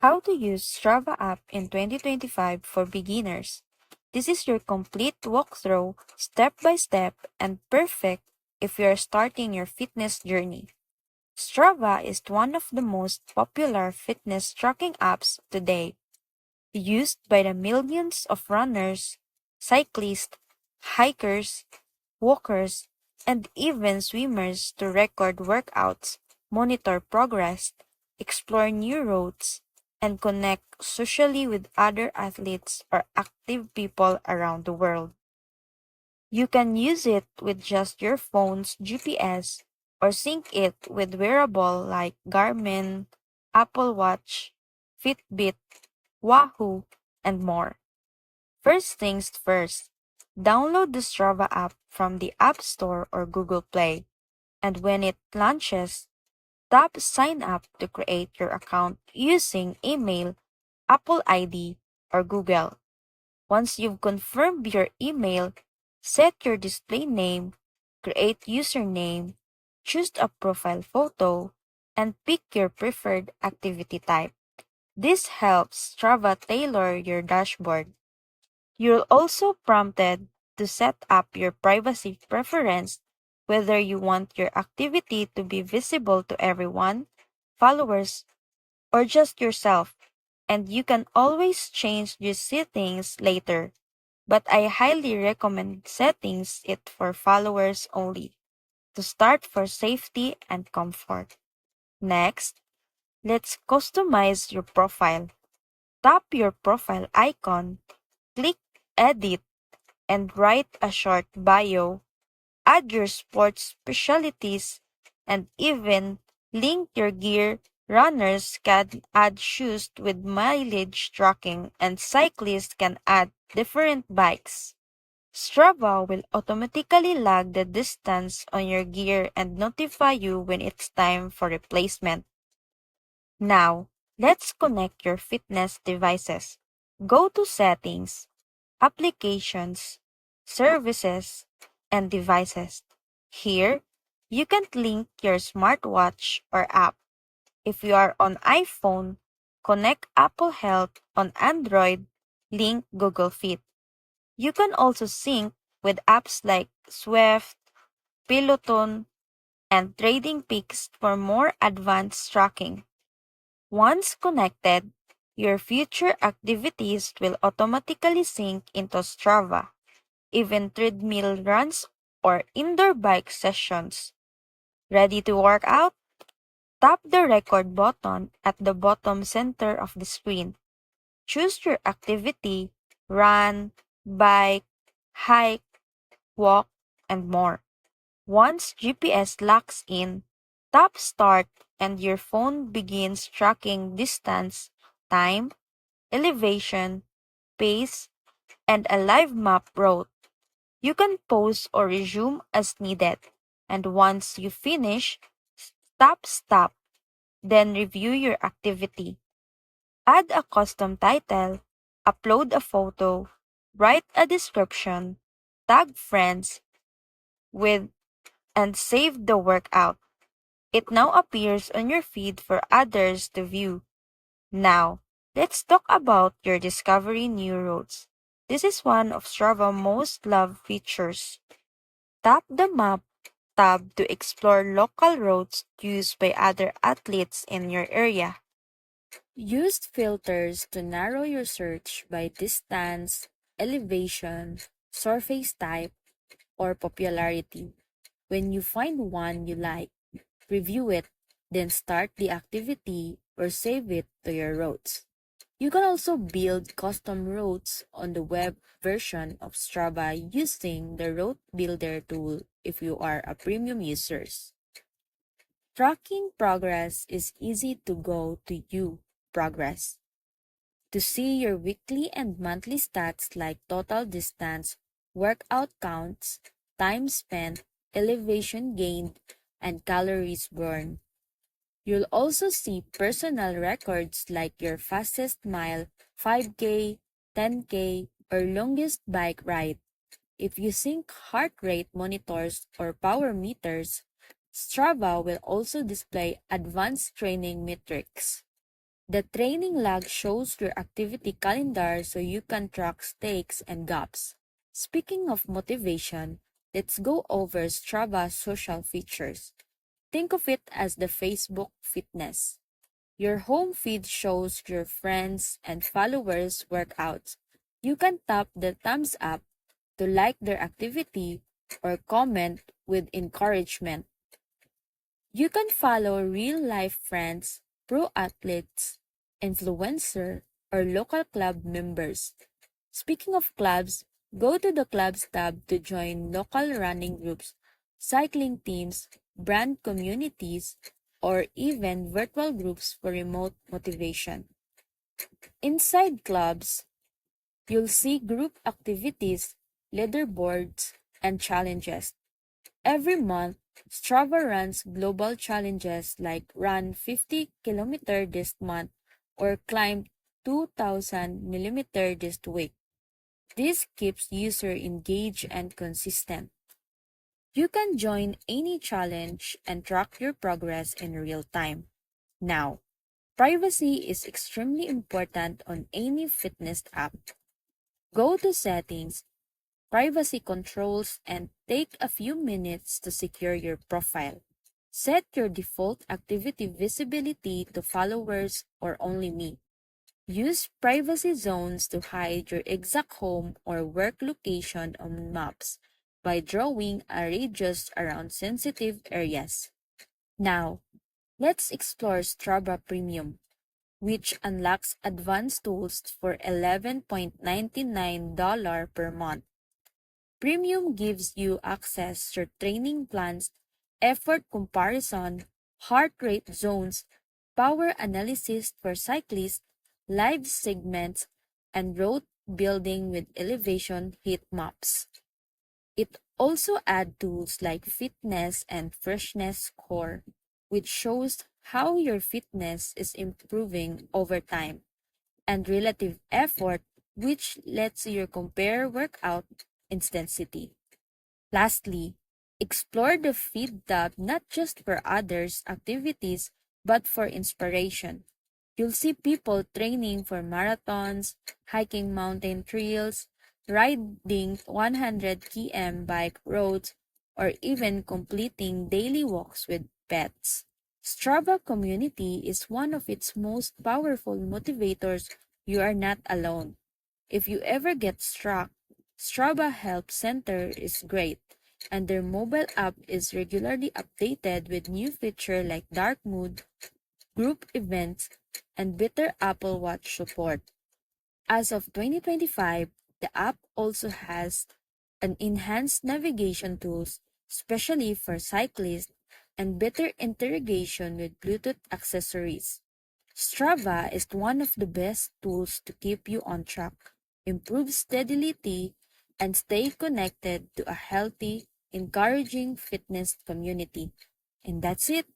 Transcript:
How to use Strava app in 2025 for beginners. This is your complete walkthrough, step by step, and perfect if you are starting your fitness journey. Strava is one of the most popular fitness tracking apps today, used by the millions of runners, cyclists, hikers, walkers, and even swimmers to record workouts, monitor progress, explore new routes, and connect socially with other athletes or active people around the world. You can use it with just your phone's GPS or sync it with wearable like Garmin, Apple Watch, Fitbit, Wahoo, and more. First things first, download the Strava app from the App Store or Google Play, and when it launches, tap Sign Up to create your account using email, Apple ID, or Google. Once you've confirmed your email, set your display name, create username, choose a profile photo, and pick your preferred activity type. This helps Strava tailor your dashboard. You're also prompted to set up your privacy preference, whether you want your activity to be visible to everyone, followers, or just yourself, and you can always change these settings later. But I highly recommend settings it for followers only to start for safety and comfort. Next, let's customize your profile. Tap your profile icon, click Edit, and write a short bio, add your sports specialties, and even link your gear. Runners can add shoes with mileage tracking, and cyclists can add different bikes. Strava will automatically log the distance on your gear and notify you when it's time for replacement. Now, let's connect your fitness devices. Go to Settings, Applications, Services, and Devices. Here, you can link your smartwatch or app. If you are on iPhone, connect Apple Health. On Android, link Google Fit. You can also sync with apps like Swift, Peloton, and Trading Peaks for more advanced tracking. Once connected, your future activities will automatically sync into Strava, even treadmill runs or indoor bike sessions. Ready to work out? Tap the record button at the bottom center of the screen. Choose your activity, run, bike, hike, walk, and more. Once GPS locks in, tap Start and your phone begins tracking distance, time, elevation, pace, and a live map route. You can pause or resume as needed. And once you finish, tap Stop, then review your activity. Add a custom title, upload a photo, write a description, tag friends with and save the workout. It now appears on your feed for others to view. Now, let's talk about your Discovery New Roads. This is one of Strava's most loved features. Tap the Map tab to explore local roads used by other athletes in your area. Use filters to narrow your search by distance, elevation, surface type, or popularity. When you find one you like, review it, then start the activity or save it to your routes. You can also build custom routes on the web version of Strava using the Route Builder tool if you are a premium user. Tracking progress is easy to go to You Progress to see your weekly and monthly stats like total distance, workout counts, time spent, elevation gained, and calories burned. You'll also see personal records like your fastest mile, 5K, 10K, or longest bike ride. If you sync heart rate monitors or power meters, Strava will also display advanced training metrics. The training log shows your activity calendar so you can track stakes and gaps. Speaking of motivation, let's go over Strava's social features. Think of it as the Facebook fitness. Your home feed shows your friends and followers' workouts. You can tap the thumbs up to like their activity or comment with encouragement. You can follow real life friends, pro athletes, influencer, or local club members. Speaking of clubs, go to the clubs tab to join local running groups, cycling teams, brand communities, or even virtual groups for remote motivation. Inside clubs, you'll see group activities, leaderboards, and challenges. Every month, Strava runs global challenges like run 50 kilometer this month or climb 2000 millimeter this week. This keeps user engaged and consistent. You can join any challenge and track your progress in real time. Now, privacy is extremely important on any fitness app. Go to settings, privacy controls, and take a few minutes to secure your profile. Set your default activity visibility to followers or only me. Use privacy zones to hide your exact home or work location on maps by drawing a radius around sensitive areas. Now, let's explore Strava Premium, which unlocks advanced tools for $11.99 per month. Premium gives you access to training plans, effort comparison, heart rate zones, power analysis for cyclists, live segments, and road building with elevation heat maps. It also adds tools like fitness and freshness score, which shows how your fitness is improving over time, and relative effort, which lets you compare workout intensity. Lastly, explore the feed tab not just for others' activities but for inspiration. You'll see people training for marathons, hiking mountain trails, riding 100 km bike roads, or even completing daily walks with pets. Strava community is one of its most powerful motivators. You are not alone. If you ever get stuck, Strava Help Center is great, and their mobile app is regularly updated with new features like dark mode, group events, and better Apple Watch support. As of 2025, the app also has an enhanced navigation tools, especially for cyclists, and better integration with Bluetooth accessories. Strava is one of the best tools to keep you on track, improve steadily, and stay connected to a healthy, encouraging fitness community. And that's it.